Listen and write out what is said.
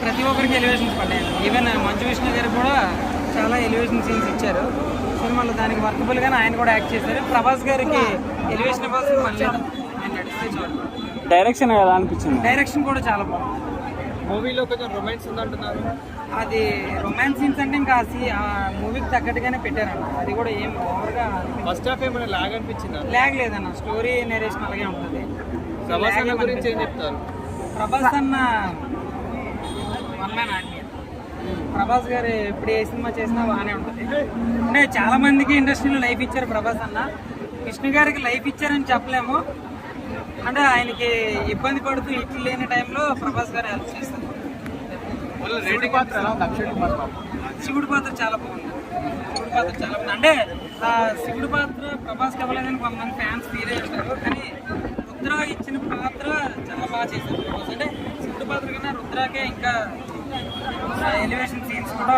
ప్రతి ఒక్కరికి ఎలివేషన్స్ పడ్డాయి. ఈవెన్ మంచు విష్ణు గారు కూడా చాలా ఎలివేషన్ సీన్స్ ఇచ్చారు సినిమాలో. దానికి వర్కబుల్గానే ఆయన కూడా యాక్ట్ చేశారు. ప్రభాస్ గారికి ఎలివేషన్ ఇవ్వాల్సిన పని లేదు, ఆయన నడిస్తే చాలు. డైరెక్షన్ ఎలా అనిపించింది? డైరెక్షన్ కూడా చాలా బాగుంది. మూవీలో కొంచెం రొమాన్స్ ఉందంటున్నారు. అది రొమాన్స్ సీన్స్ అంటే ఇంకా ఆ మూవీకి తగ్గట్టుగానే పెట్టారన్న. అది కూడా ఏం ఓవర్గా ఫస్ట్ హాఫ్ ఏమైనా లాగ్ అనిపించిందా? లాగ్ లేదన్న, స్టోరీ నెరేషన్ అలాగే ఉంటుంది. ప్రభాస్ అన్న గురించి ఏం చెప్తారు? ప్రభాస్ అన్న వన్ మ్యాన్ ఆర్మీ. ప్రభాస్ గారు ఇప్పుడు ఏ సినిమా చేసినా బాగానే ఉంటుంది. అంటే చాలా మందికి ఇండస్ట్రీలో లైఫ్ ఇచ్చారు ప్రభాస్ అన్న. విష్ణు గారికి లైఫ్ ఇచ్చారని చెప్పలేము. అంటే ఆయనకి ఇబ్బంది పడుతూ ఇట్లు లేని టైంలో ప్రభాస్ గారు హెల్ప్ చేస్తారు. శివుడి పాత్ర శివుడి పాత్ర చాలా బాగుంది. శివుడి పాత్ర చాలా బాగుంది. అంటే ఆ శివుడి పాత్ర ప్రభాస్కి ఇవ్వలేదని కొంతమంది ఫ్యాన్స్ ఫీల్ అయ్యి ఉంటారు. కానీ రుద్ర ఇచ్చిన పాత్ర చాలా బాగా చేశారు ప్రభాస్. అంటే శివుడి పాత్ర కన్నా రుద్రాకే ఇంకా ఎలివేషన్